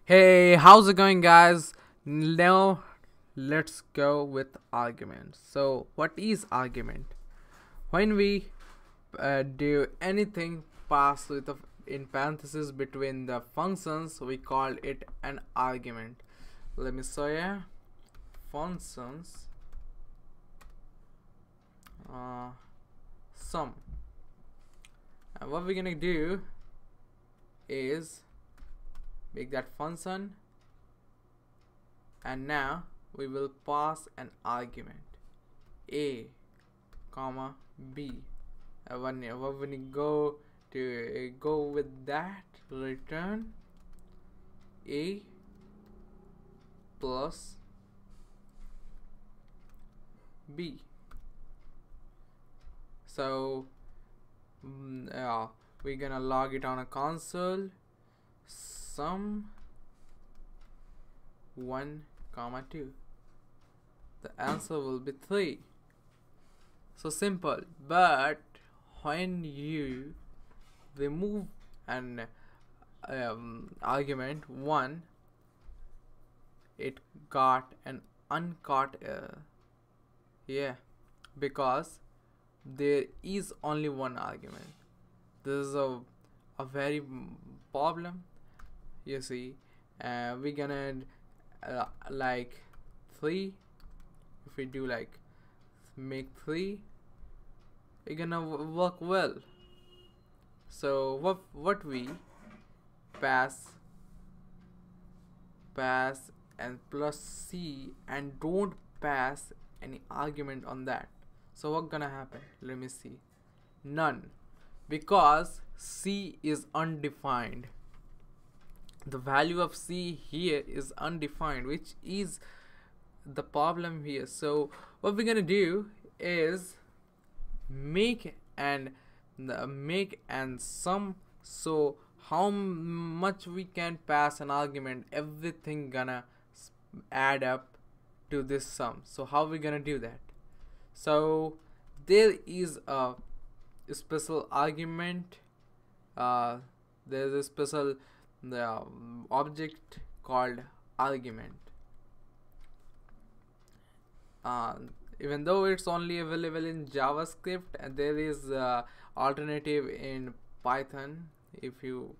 Hey, how's it going, guys? Now let's go with arguments. So what is argument? When we do anything pass with in parentheses between the functions, we call it an argument. Let me show you. Functions sum, and what we're gonna do is make that function, and now we will pass an argument a comma b. When we go with that, return a plus b. So we're gonna log it on a console. Sum 1 comma 2. The answer will be 3. So simple. But when you remove an argument 1, it got an uncaught error. Yeah, because there is only one argument. This is a very problem. You see, we're gonna like 3. If we do like make 3, it's gonna work well. So what we pass and plus c, and don't pass any argument on that. So what's gonna happen? Let me see. None, because c is undefined. The value of c here is undefined, which is the problem here. So what we're gonna do is make and sum. So how much we can pass an argument, everything gonna add up to this sum. So how we gonna do that? So there is a special argument, there's a special object called argument. Even though it's only available in JavaScript, and there is alternative in Python, if you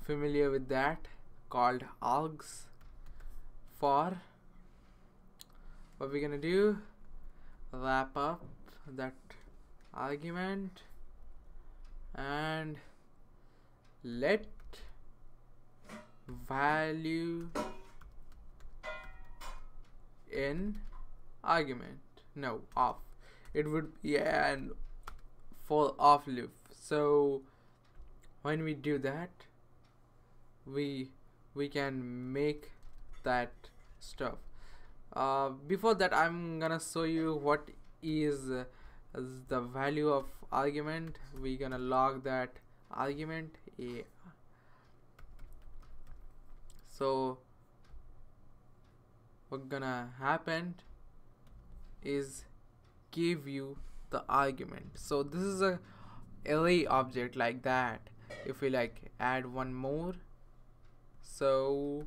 familiar with that, called args. For what we're gonna do, wrap up that argument and let value in argument, no, off. It would be an for off loop. So when we do that, we can make that stuff. Before that, I'm gonna show you what is the value of argument. We're gonna log that argument a. So what's gonna happen is give you the argument. So this is a array object like that. If we like add one more, so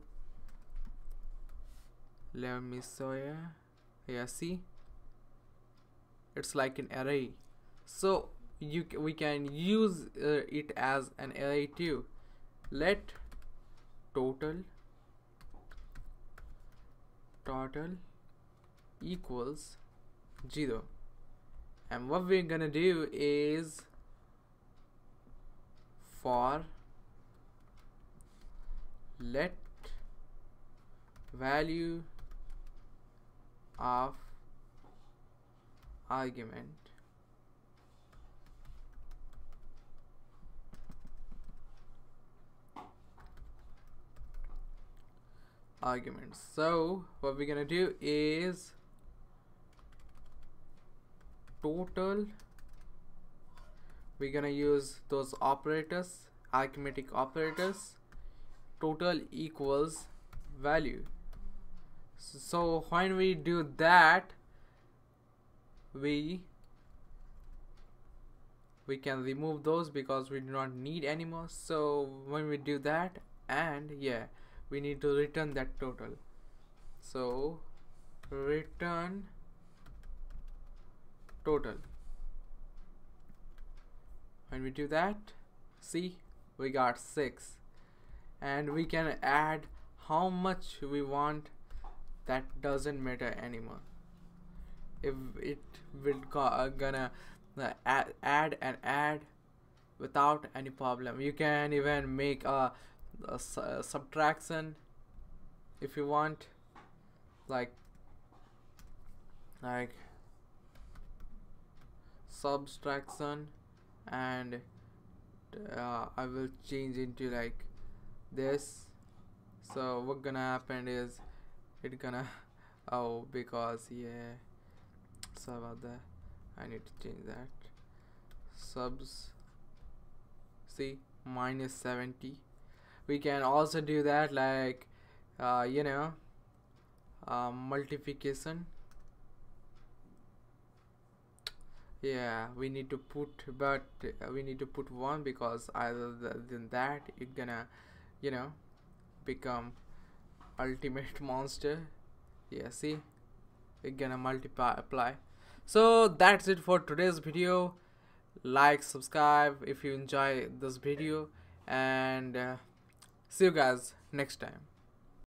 let me show you. Yeah, see, it's like an array. So we can use it as an array too. Let total equals 0, and what we're gonna do is for let value of argument So what we're gonna do is total. We're gonna use those operators, arithmetic operators. Total equals value. So when we do that, we can remove those because we do not need anymore. So when we do that, and yeah, we need to return that total. So return total. When we do that, see, we got 6, and we can add how much we want. That doesn't matter anymore. If it will gonna add and add without any problem. You can even make a subtraction if you want, like subtraction, and I will change into like this. So what gonna happen is it gonna oh, because yeah, sorry about that, I need to change that. Subs, see, minus 70. We can also do that like multiplication. Yeah, we need to put, but we need to put 1, because other than that it's gonna become ultimate monster. Yeah, see, it's gonna multiply. So that's it for today's video. Like, subscribe if you enjoy this video, and see you guys next time.